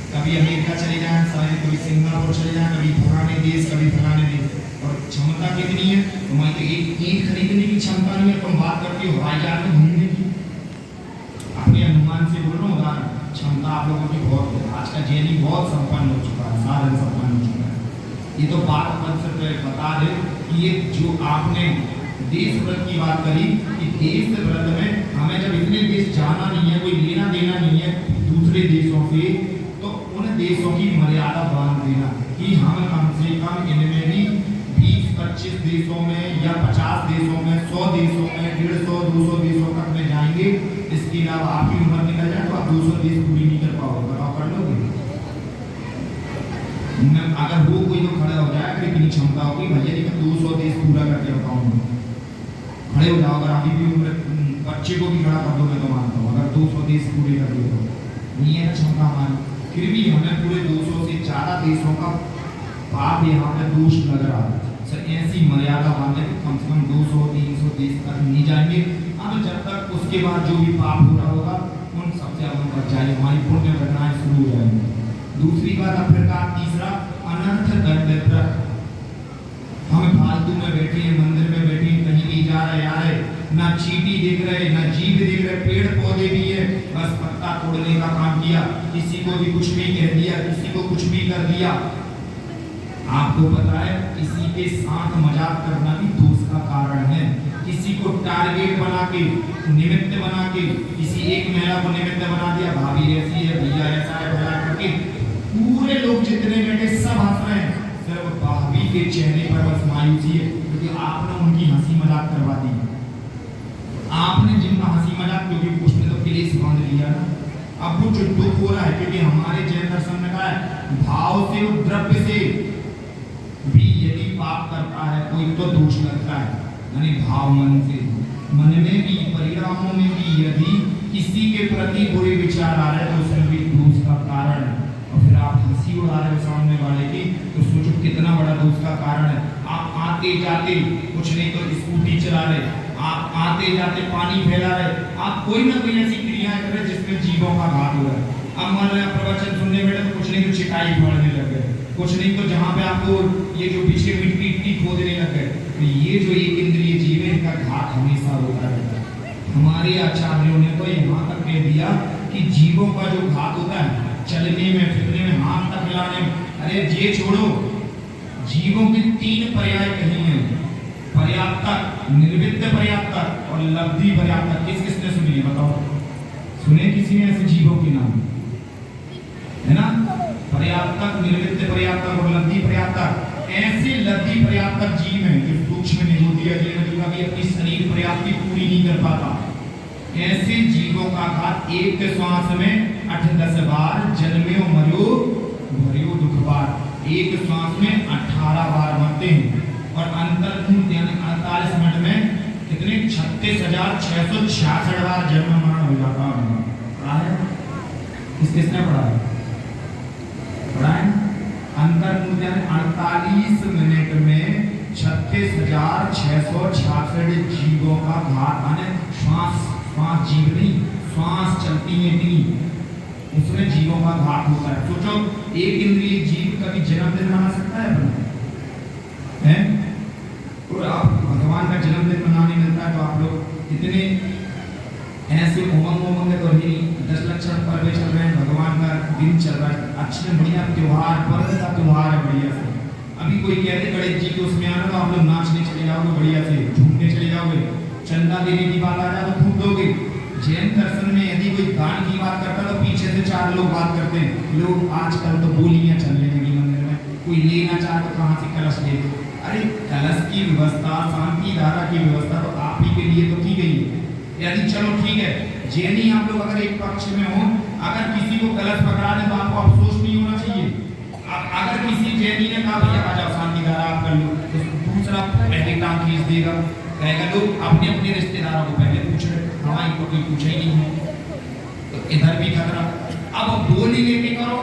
कभी अमेरिका चले जाएं, कभी सिंगापुर चले जाएं, कभी फलाने देश, कभी फलाने देश। और क्षमता कितनी है तुम्हारी? तो एक ईंट खरीदने की क्षमता नहीं है, तुम बात करते हो हवाई जहाज में घूमने की। अपने अनुमान से बोल रहा हूँ उदाहरण, क्षमता आप लोगों की बहुत है। आज का जेनी बहुत संपन्न हो चुका है, साधन संपन्न हो चुका है। ये तो बात अपन से बता दे कि ये जो आपने देश व्रत की बात करी कि देश व्रत में हमें जब इतने देश जाना नहीं है, कोई लेना देना नहीं है दूसरे देशों से, तो उन देशों की मर्यादा बांध देना कि हम कम से कम इनमें भी 20-25 देशों में या 50 देशों में, 100 देशों में, 150-200 देशों तक में जाएंगे। इसके अलावा आपकी उम्र निकल जाए तो आप 200 देश पूरी नहीं कर पाओगे। बताओ कर लोगे? अगर वो कोई तो खड़ा हो जाए, फिर इतनी क्षमता होगी भैया जी मैं 200 देश पूरा करके बताऊंगा, खड़े हो जाओ। अगर अभी भी उम्र बच्चे को भी खड़ा कर दो मैं तो मानता हूँ, अगर 200 देश पूरे कर दो तो नहीं है क्षमता हमारी। फिर भी हमें पूरे 200 से ज़्यादा देशों का पाप यहाँ पे दोष लग रहा है। सर ऐसी मर्यादा बांधे कि कम से कम 200-300 देश तक नहीं जाएंगे। अब जब तक उसके बाद जो भी पाप हो रहा होगा उन सबसे हम बच जाएंगे, हमारी पुण्य घटनाएं शुरू हो जाएंगी। दूसरी बात अफ्रीका, तीसरा अनर्थ दंड। हम फालतू में बैठे हैं, मंदिर में बैठे हैं, कहीं भी जा रहे आ रहे, ना चींटी दिख रहे, ना जीव दिख रहे, पेड़ पौधे भी है, बस पत्ता तोड़ने का काम किया, किसी को भी कुछ भी कह दिया, किसी को कुछ भी कर दिया। आपको पता है किसी के साथ मजाक करना भी दोष का कारण है। किसी को टारगेट बना के, निमित्त बना के, किसी एक महिला को निमित्त बना दिया, भाभी ऐसी है, भैया ऐसा है, भला करके पूरे लोग जितने बैठे सब हंस रहे हैं, सिर्फ भाभी के चेहरे पर बस मायूसी है क्योंकि आपने उनकी हंसी मजाक करवा दी। आपने जिनका हंसी मजाक, क्योंकि उसने तो क्लेश बांध लिया ना। अब वो जो दुख हो रहा है, क्योंकि हमारे जैन दर्शन में कहा है भाव से और द्रव्य से भी यदि पाप करता है कोई तो दोष लगता है, यानी भाव मन से, मन में भी परिणामों में भी यदि किसी के प्रति बुरे विचार आ रहे हैं तो उसमें भी दोष का कारण है। और फिर आप हंसी उड़ा रहे हो सामने वाले की, तो सोचो कितना बड़ा दोष का कारण है। आप आते जाते कुछ नहीं तो स्कूटी चला रहे, आप आते जाते पानी फैला रहे, आप कोई ना कोई ऐसी क्रियाएं कर रहे जिसमें जीवों का घात हो रहा है। अब मान लो प्रवचन सुनने बैठे तो कुछ नहीं तो चिटाई फाड़ने लग गए, कुछ नहीं तो जहाँ पे आपको ये जो पीछे मिट्टी खोदने लग गए। तो ये जो एक इंद्रिय जीव है इनका घात हमेशा होता रहता है। हमारे आचार्यों ने तो यहाँ तक कह दिया कि जीवों का जो घात होता है चलने में, फिरने में, हाथ तक हिलाने में, अरे ये छोड़ो, जीवों की 3 पर्याय कही हैं, पर्याप्तक, निर्वित्त पर्याप्तक और लब्धि पर्याप्तक। किस किसने सुनी है बताओ? सुने किसी ने ऐसे जीवों के नाम? है ना, पर्याप्तक, निर्वित्त पर्याप्तक और लब्धि पर्याप्तक। ऐसे लब्धि पर्याप्तक जीव हैं जो सूक्ष्म निगोदिया जीव जो कभी अपनी शरीर पर्याप्ति पूरी नहीं कर पाता। ऐसे जीवों का घात एक श्वास में 8-10 बार, जन्म्यो मरो भरियो दुख बार। एक श्वास में 18 बार मरते हैं और अंतर्मुख यानी 48 मिनट में कितने 36,666 बार जन्म मरण हो जाता है। किसने पढ़ा है? पढ़ा है? अंतर्मुख यानी 48 मिनट में 36,666 जीवों का घात, माने श्वास जीव नहीं, श्वास चलती है नहीं, उसमें जीवों का घात होता है। सोचो एक इंद्रिय जीव कभी जन्मदिन मना सकता है अपना? है? और आप भगवान का जन्मदिन मनाने मिलता है तो आप लोग इतने ऐसे उमंग तो ही 10 लक्षण पर्व चल रहे हैं, भगवान का दिन चल रहा है, अच्छे बढ़िया त्योहार, पर्व का त्योहार है बढ़िया से। अभी कोई कहते गणेश जी के उसमें आना तो आप लोग नाचने चले जाओगे, बढ़िया से झूमने चले जाओगे, चंदा देने की बात आ जाए तो खूब दोगे। जैन दर्शन में यदि कोई दान की बात करता है तो पीछे से 4 लोग बात करते हैं। लोग आजकल तो बोलियां चलने लगी मंदिर में, कोई लेना चाहे तो कहाँ से कलश ले। अरे कलश की व्यवस्था, शांति धारा की व्यवस्था तो आप ही के लिए तो की गई है। यदि चलो ठीक है, जैनी आप लोग अगर एक पक्ष में हो, अगर किसी को कलश पकड़ा दे तो आपको अफसोस नहीं होना चाहिए। अगर किसी जैनी ने कहा भैया आ जाओ शांति धारा आप कर लो, तो दूसरा पहले टांग खींच देगा, कहेगा लोग अपने अपने रिश्तेदारों को पहले पूछ रहे, हमारी को कोई पूछा ही नहीं है, तो इधर भी खतरा। अब बोली लेके करो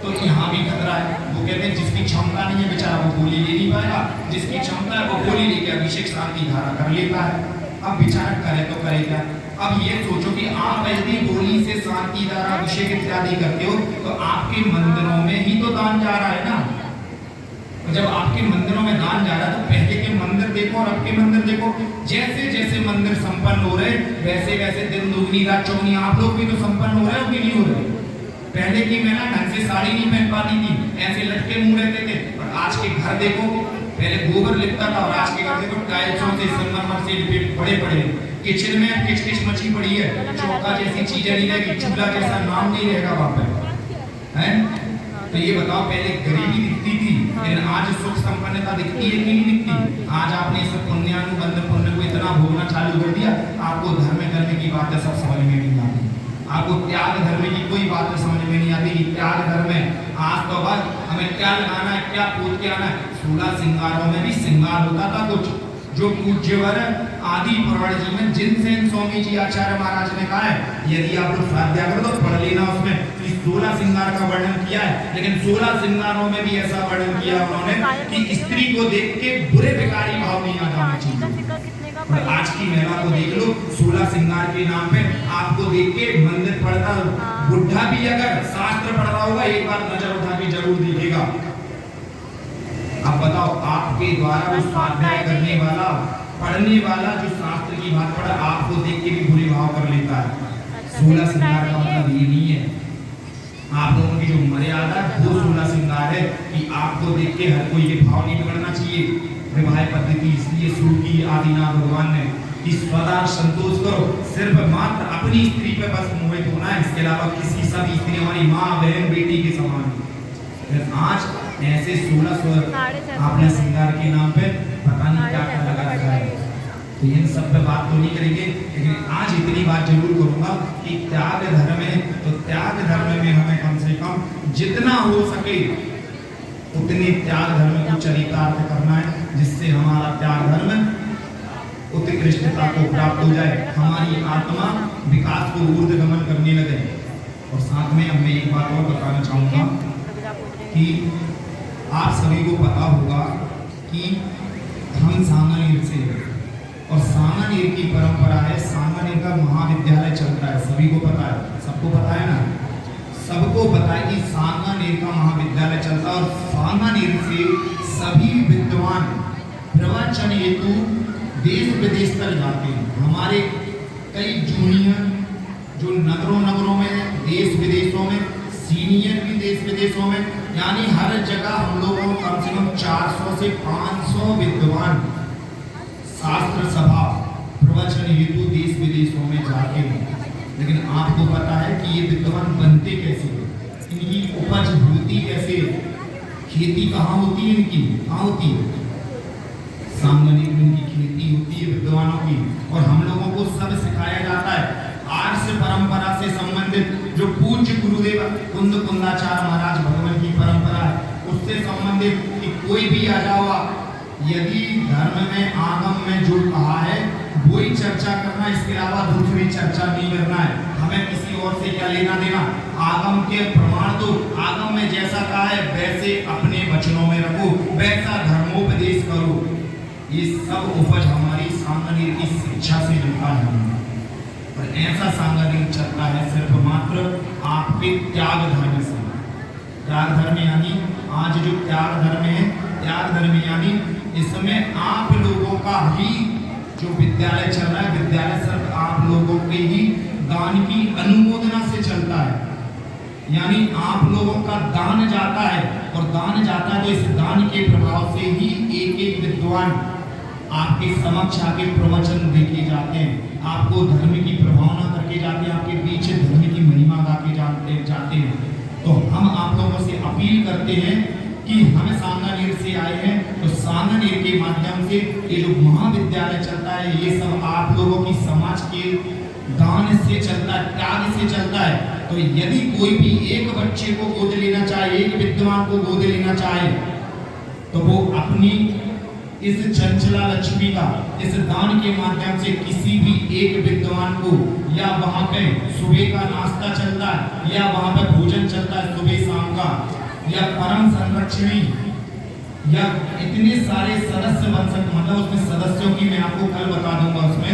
तो यहाँ भी खतरा है। वो कहते हैं जिसकी क्षमता नहीं है बेचारा वो बोली ले नहीं पाएगा, जिसकी क्षमता है वो बोली लेके अभिषेक शांति धारा कर लेता है। अब बेचारा करे तो करे क्या? अब ये सोचो कि आप यदि होली से शांति द्वारा अभिषेक इत्यादि करते हो तो आपके मंदिरों में ही तो दान जा रहा है ना। और जब आपके मंदिरों में दान जा रहा है तो पहले के मंदिर देखो और अब के मंदिर देखो, जैसे जैसे मंदिर संपन्न हो रहे वैसे वैसे दिन दुगनी रात चौगनी आप लोग भी तो संपन्न हो रहे हो कि नहीं हो रहे। पहले की महिला ढंग से साड़ी नहीं पहन पाती थी, ऐसे लटके मुंह रहते थे। और आज के घर देखो, पहले गोबर लिपता था और आज के घर देखो टाइल्सों से संगमरमर से लिपे बड़े बड़े। किचन में किचकिच मची पड़ी है, चौका जैसी चीजें नहीं रहेगी, चूल्हा जैसा नाम नहीं रहेगा वहां पर, है। तो ये बताओ पहले गरीबी दिखती थी लेकिन आज सुख संपन्नता दिखती है कि नहीं दिखती। आज आपने इस पुण्यानुबंध पुण्य को इतना भोगना चालू कर दिया, आपको धर्म करने की बातें सब समझ में नहीं आती, आपको त्याग धर्म की कोई बात समझ में नहीं आती कि त्याग धर्म है। आज तो बस हमें क्या लगाना है, क्या पूज के आना है। 16 श्रृंगारों में भी श्रृंगार होता था कुछ, जो पूज्यवर आदि पुराण जी में जिनसेन स्वामी जी आचार्य महाराज ने कहा है, यदि आप लोग स्वाध्याय करो तो पढ़ लेना उसमें कि 16 श्रृंगार का वर्णन किया है। लेकिन 16 श्रृंगारों में भी ऐसा वर्णन किया उन्होंने कि स्त्री को देख के बुरे विकारी भाव नहीं आ जाना चाहिए। और आज की महिला को देख लो, 16 श्रृंगार के नाम पे आपको देख के मंदिर पढ़ता बुढ़ा भी अगर शास्त्र पढ़ रहा होगा एक बार नजर उठा के जरूर देखेगा। अब बताओ आपके द्वारा उस स्वाध्याय करने वाला पढ़ने वाला जो शास्त्र की बात पढ़ा आपको देख के भी बुरे भाव कर लेता है। 16 श्रृंगार का मतलब ये नहीं है, आप लोगों की जो मर्यादा वो 16 श्रृंगार है कि आपको देख के हर कोई ये भाव नहीं बिगड़ना चाहिए। विवाह पद्धति इसलिए शुरू की आदिनाथ भगवान ने कि स्वदार संतोष करो, सिर्फ मात्र अपनी स्त्री पे बस मोहित होना है, इसके अलावा किसी सभी स्त्री हमारी माँ बहन बेटी के समान है। आज ऐसे 16 आपने श्रृंगार के नाम पे पता नहीं क्या क्या लगा रखा है। तो इन सब पे बात तो नहीं करेंगे, लेकिन आज इतनी बात जरूर करूंगा कि त्याग धर्म है तो त्याग धर्म में हमें कम से कम जितना हो सके उतने त्याग धर्म को चरितार्थ करना है, जिससे हमारा त्याग धर्म उत्कृष्टता को प्राप्त हो जाए, हमारी आत्मा विकास को ऊर्ध्वगमन करने लगे। और साथ में अब मैं एक बात और बताना चाहूंगा कि आप सभी को पता होगा कि हम सांगानेर से और सांगानेर की परंपरा है, सांगानेर का महाविद्यालय चलता है, सभी को पता है, सबको पता है ना, सबको पता है कि सांगानेर का महाविद्यालय चलता है। और सांगानेर से सभी विद्वान प्रवचन हेतु देश विदेश तक जाते हैं। हमारे कई जूनियर जो नगरों में देश विदेशों में, सीनियर भी देश विदेशों में, यानी हर जगह हम लोगों को कम से कम 400 से 500 विद्वान शास्त्र सभा प्रवचन हेतु देश विदेशों में जाते हैं। लेकिन आपको पता है कि ये विद्वान बनते कैसे, इनकी उपज होती कैसे, खेती कहाँ होती है, इनकी कहाँ होती है, सांगानेर में इनकी खेती होती है विद्वानों की। और हम लोगों को सब सिखाया जाता है आर्ष परंपरा से संबंधित, जो पूज्य गुरुदेव कुंद कुंदाचार्य महाराज भगवान की परंपरा है उससे संबंधित कि कोई भी आ जाओ, यदि धर्म में आगम में जो कहा है वही चर्चा करना, इसके अलावा दूसरी चर्चा नहीं करना है। हमें किसी और से क्या लेना देना, आगम के प्रमाण तो आगम में जैसा कहा है वैसे अपने वचनों में रखो, वैसा धर्मोपदेश करो। ये सब उपज हमारी सांगानेर की शिक्षा से मिलता है। और ऐसा सांगानेर चलता है सिर्फ मात्र आपके त्याग धर्म से। त्याग धर्म यानी आज जो त्याग धर्म है, त्याग धर्म यानी इसमें आप लोगों का ही जो विद्यालय चल रहा है, विद्यालय सिर्फ आप लोगों के ही दान की अनुमोदना से चलता है। यानी आप लोगों का दान जाता है और दान जाता है तो इस दान के प्रभाव से ही एक एक विद्वान आपके समक्ष आके प्रवचन देके जाते हैं, आपको धर्म की प्रभावना करके जाते हैं, आपके पीछे धर्म की महिमा गा के जाते हैं। तो हम आप लोगों से अपील करते हैं कि हम सांगानेर से आए हैं तो सांगानेर के माध्यम से ये जो महाविद्यालय चलता है ये सब आप लोगों की समाज के दान से चलता है, त्याग से चलता है। तो यदि कोई भी एक बच्चे को गोद लेना चाहे, एक विद्वान को गोद लेना चाहे तो वो अपनी इस चंचला लक्ष्मी का इस दान के माध्यम से किसी भी एक विद्वान को, या वहाँ पे सुबह का नाश्ता चलता है या वहाँ पे भोजन चलता है सुबह शाम का, या परम संरक्षणी, या इतने सारे सदस्य बन सकते, मतलब उसमें सदस्यों की मैं आपको कल बता दूंगा उसमें,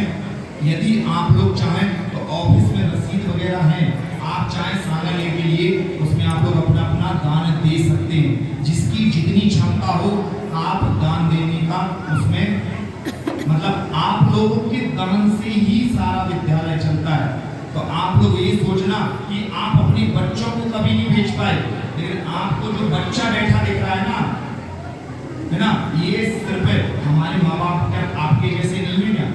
यदि आप लोग चाहें तो ऑफिस में रसीद वगैरह है, आप चाहे सांगा लेने के लिए उसमें आप लोग अपना अपना दान दे सकते हैं। जिसकी जितनी क्षमता हो आप दान देने का, उसमें मतलब आप लोगों के दान से ही सारा विद्यालय चलता है। तो आप लोग ये सोचना कि आप अपने बच्चों को कभी नहीं भेज पाए, लेकिन आपको जो बच्चा बैठा दिख रहा है ना, ये सिर्फ हमारे माँ बाप क्या आपके जैसे नहीं है क्या?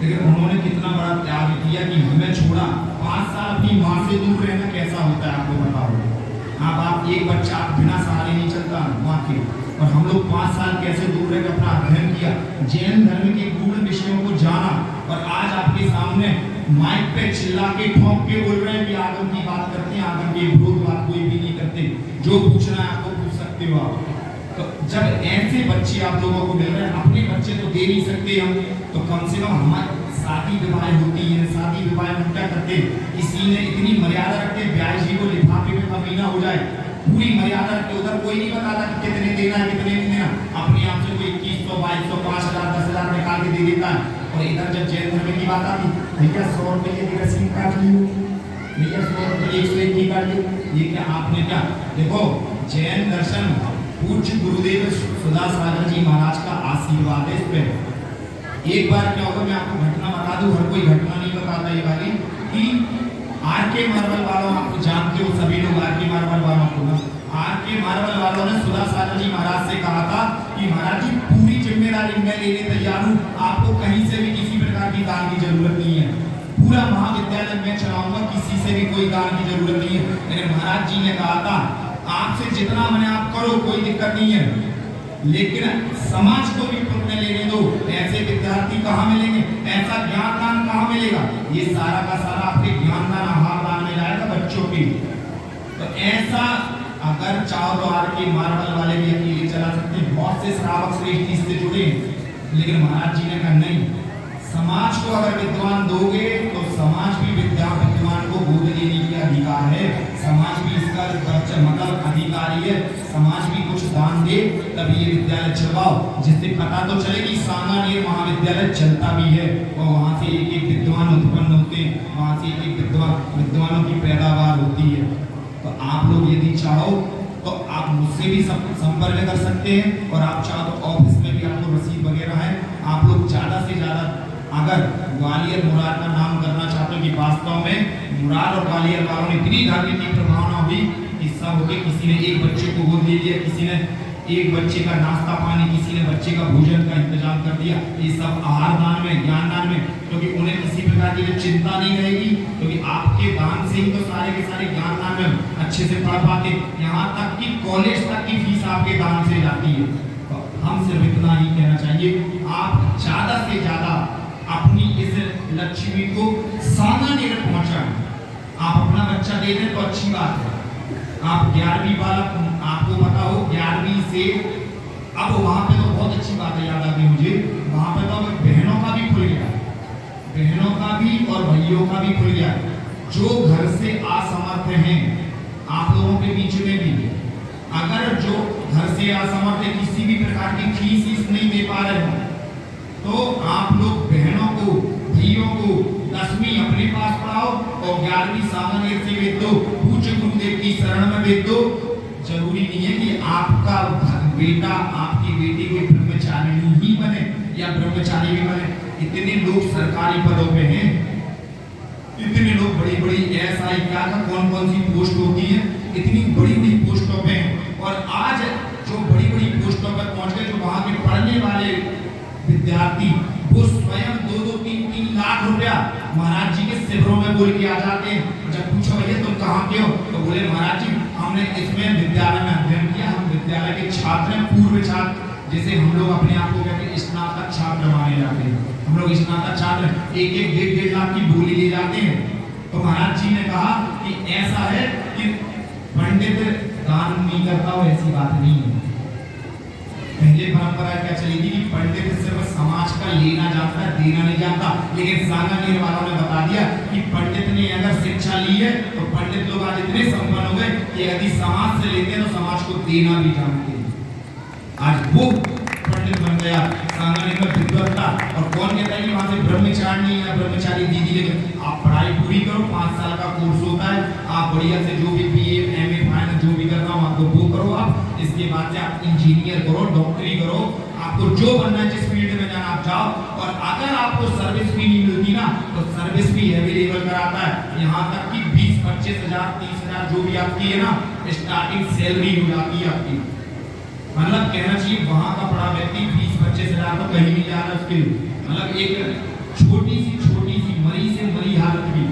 लेकिन उन्होंने कितना बड़ा त्याग किया कि हमें छोड़ा। 5 साल अपनी माँ से दूर रहना कैसा होता है आपको पता होगा। हाँ बाप, एक बच्चा बिना सहारे नहीं चलता माँ के, और हम लोग 5 साल कैसे दूर रहकर अपना अध्ययन किया, जैन धर्म के गूढ़ विषयों को जाना, और आज आपके सामने माइक पे चिल्ला के ठोक के बोल रहे हैं कि आगम की बात करते हैं, आगम के विरोध बात कोई भी नहीं करते, जो पूछना है आपको पूछ सकते हो आप। तो जब ऐसे बच्चे आप लोगों को मिल रहे हैं, अपने बच्चे तो दे नहीं सकते हम, तो कम से कम हमारी शादी विवाह होती है, शादी विवाह में क्या करते हैं, किसी ने इतनी मर्यादा रखते हैं, ब्याह जी को लिफाफे में कमीना हो जाए, पूरी मर्यादा रखते, उधर कोई नहीं बताता कि कितने देना है कितने नहीं देना, अपने आप से कोई 2100 2200 5000 10,000 निकाल के दे देता है। और इधर जब जैन धर्म की बात आती, भैया 100 रुपये की रसीद काट ली, भैया 100 रुपये 101 की काट ली, ये क्या आपने क्या? देखो जैन दर्शन पूज्य गुरुदेव सुधा सागर जी महाराज का आशीर्वाद है इस पे। एक बार क्या होगा, मैं आपको घटना बता दूं, हर कोई घटना नहीं बताता ये वाली, कि आरके मार्बल वालों, आप जानते हो सभी लोग आरके मार्बल वालों को ना, आरके मार्बल वालों ने सुधा सागर जी महाराज से कहा था कि महाराज जी पूरी जिम्मेदारी मैं लेने तैयार हूँ, आपको कहीं से भी किसी प्रकार की दान की जरूरत नहीं है, पूरा महाविद्यालय मैं चलाऊंगा, किसी से भी कोई दान की जरूरत नहीं है। लेकिन महाराज जी ने कहा था आपसे जितना मैंने आप करो, कोई दिक्कत नहीं है, लेकिन समाज को भी पुण्य लेने दो। ऐसे विद्यार्थी कहाँ मिलेंगे, ऐसा ज्ञान दान कहाँ मिलेगा? ये सारा का सारा आपके ज्ञान दान आहार दान में जाएगा बच्चों की। तो ऐसा अगर चाहो तो आरके मार्बल वाले भी अकेले चला सकते हैं, बहुत से श्रावक श्रेष्ठ इससे जुड़े, लेकिन महाराज जी ने कहा नहीं, समाज को अगर विद्वान दोगे तो समाज भी विद्वान को गोद लेने की अधिकार है, समाज भी इसका मतलब अधिकारी है, समाज भी कुछ दान दे तभी ये विद्यालय चलवाओ, जिससे पता तो चले कि सांगानेर महाविद्यालय चलता भी है, और वहाँ से एक एक विद्वान उत्पन्न होते हैं, वहाँ से एक एक विद्वानों की पैदावार होती है। तो आप लोग यदि चाहो तो आप मुझसे भी संपर्क कर सकते हैं, और आप चाहो तो ऑफिस में भी आपको रसीद वगैरह है। आप लोग ज़्यादा से ज़्यादा अगर ग्वालियर मुरार का नाम करना चाहते हो कि वास्तव में मुरार और ग्वालियर वालों ने इतनी धार्मिक की प्रभावना हुई, किस्सा हो गया, किसी ने एक बच्चे को गोद ले लिया, किसी ने एक बच्चे का नाश्ता पानी, किसी ने बच्चे का भोजन का इंतजाम कर दिया, ये सब आहार दान में, ज्ञान दान में, क्योंकि उन्हें किसी प्रकार की चिंता नहीं रहेगी, क्योंकि आपके दान से ही तो सारे के सारे ज्ञान दान में अच्छे से पढ़ पाते, यहाँ तक कि कॉलेज तक की फीस आपके दान से जाती है। तो हम सिर्फ इतना ही कहना चाहिए, आप ज़्यादा से ज़्यादा अपनी इस लक्ष्मी को सांगानेर पहुंचाएं। आप अपना बच्चा दे दें तो अच्छी बात है। आप 11वीं बालक, आपको पता हो 11वीं से अब वहाँ पे तो बहुत अच्छी बात है, याद आ गई मुझे, वहाँ पे तो बहनों का भी खुल गया, बहनों का भी और भाइयों का भी खुल गया। जो घर से असमर्थ हैं, आप लोगों के बीच में भी अगर जो घर से असमर्थ है, किसी भी प्रकार की फीस नहीं दे पा रहे हो, तो आप लोग बहनों को भाइयों को 10वीं अपने पास पढ़ाओ और 11वीं सांगानेर से भेज दो, पूज्य गुरुदेव की शरण में भेज दो। जरूरी नहीं है कि आपका बेटा आपकी बेटी कोई ब्रह्मचारिणी ही बने या ब्रह्मचारी भी बने। इतने लोग सरकारी पदों पे हैं, इतने लोग बड़ी बड़ी एसआई क्या कौन कौन सी पोस्ट होती है, इतनी बड़ी बड़ी पोस्टों पे, और आज जो बड़ी बड़ी पोस्टों पर पहुंच गए, जो वहां के पढ़ने वाले विद्यार्थी, वो स्वयं 2-3 लाख रुपया महाराज जी के शिविरों में बोल के आ जाते हैं। जब पूछो भैया तुम कहाँ के हो, तो बोले महाराज जी हमने इसमें विद्यालय में अध्ययन किया, हम विद्यालय के छात्र हैं, पूर्व छात्र, जैसे हम लोग अपने आप को कहते हैं स्नातक छात्र माने जाते हैं, हम लोग स्नातक छात्र, 1-1 लाख की बोली ले जाते हैं। तो महाराज जी ने कहा कि ऐसा है कि पंडित दान नहीं करता हो, ऐसी बात नहीं है। पहले परंपरा क्या चली थी कि पंडित सिर्फ समाज का लेना जानता है, देना नहीं जानता, लेकिन सांगानेर वालों ने बता दिया कि पंडित ने अगर शिक्षा ली है तो पंडित लोग आज इतने संपन्न हो गए कि यदि समाज से लेते हैं तो समाज को देना भी जानते हैं। आज वो पंडित बन गया, सांगने में विद्वत्ता। और कौन कहता है कि वहाँ से ब्रह्मचारिणी या ब्रह्मचारी दीदी, लेकिन आप पढ़ाई पूरी करो, 5 साल का कोर्स होता है, आप बढ़िया से जो भी बीए एमए फाइनल जो भी करना हो आपको वो करो आप। इसके बाद से आप इंजीनियर करो, डॉक्टरी करो, आपको जो बनना है जिस फील्ड में जाना आप जाओ। और अगर आपको सर्विस भी नहीं मिलती ना तो सर्विस भी अवेलेबल कराता है, यहाँ तक कि 20-25 हजार 30 हजार जो भी आपकी है ना स्टार्टिंग सैलरी हो जाती है आपकी। मतलब कहना चाहिए वहां का पढ़ा व्यक्ति 20-25 हजार तो कहीं नहीं जा रहा उसके लिए। मतलब एक छोटी सी मरी से मरी हालत भी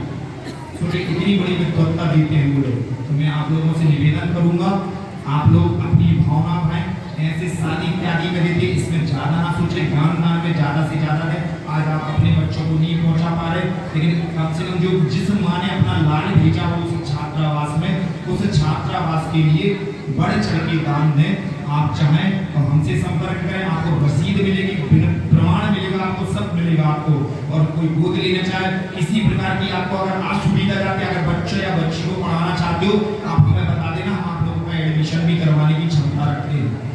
सोचे इतनी बड़ी विद्वत्ता देते हैं वो लोग। तो मैं आप लोगों से निवेदन करूंगा, आप लोग अपनी भावना भाएं, ऐसे शादी इत्यादि में देते इसमें ज्यादा ना सोचे, ज्ञान दान में ज्यादा से ज्यादा दें। आज आप अपने बच्चों को नहीं पहुंचा पा रहे, लेकिन कम से कम जो जिस माँ ने अपना लाड़ भेजा हो उस छात्रावास में, उस छात्रावास के लिए बढ़ चढ़ के दान दें। आप चाहें तो हमसे संपर्क करें, आपको रसीद मिलेगी, प्रमाण मिलेगा, आपको सब मिलेगा आपको। और कोई गोद लेना चाहे किसी प्रकार की आपको अगर असुविधा जाती है, अगर बच्चे या बच्ची को पढ़ाना चाहते हो आप हमें बता देना, हम आप लोगों का एडमिशन भी करवाने की क्षमता रखते हैं।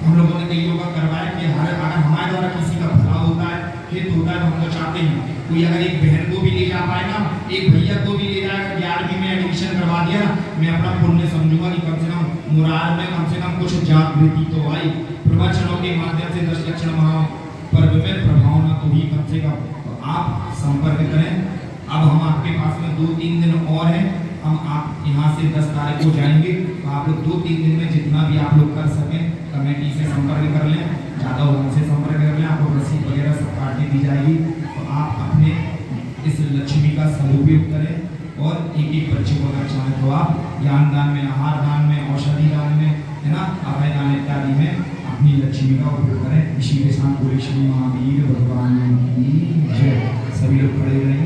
हम लोगों ने कई लोगों का करवाया कि अगर हमारे द्वारा किसी का भला होता है, हित होता है तो हम तो चाहते हैं कोई अगर एक बहन को भी ले जा पाएगा, एक भैया को भी ले जाएगा, 11वीं में एडमिशन करवा दिया, मैं अपना पुण्य समझूंगा कि कम से कम मुरार में कम से कम कुछ जागृति तो आई। प्रवचनों के माध्यम से 10 लक्षण महापर्व में प्रभावना तो ही कम से कम। तो आप संपर्क करें। अब हम आपके पास में 2-3 दिन और हैं, हम आप यहाँ से 10 तारीख को जाएंगे, तो आप लोग 2-3 दिन में जितना भी आप लोग कर सकें कमेटी से संपर्क कर लें, ज़्यादा हो हमसे संपर्क कर लें, आपको रसीद वगैरह सब काट के दी जाएगी। तो आप अपने इस लक्ष्मी का सदुपयोग करें और एक बच्चे को अगर चाहें तो आप ज्ञान दान में, आहार दान में, औषधि दान में, है ना, अभय दान इत्यादि में अपनी लक्ष्मी का उपयोग करें। इसी के साथ बोले श्री महावीर भगवान की जय। सभी लोग खड़े रहें।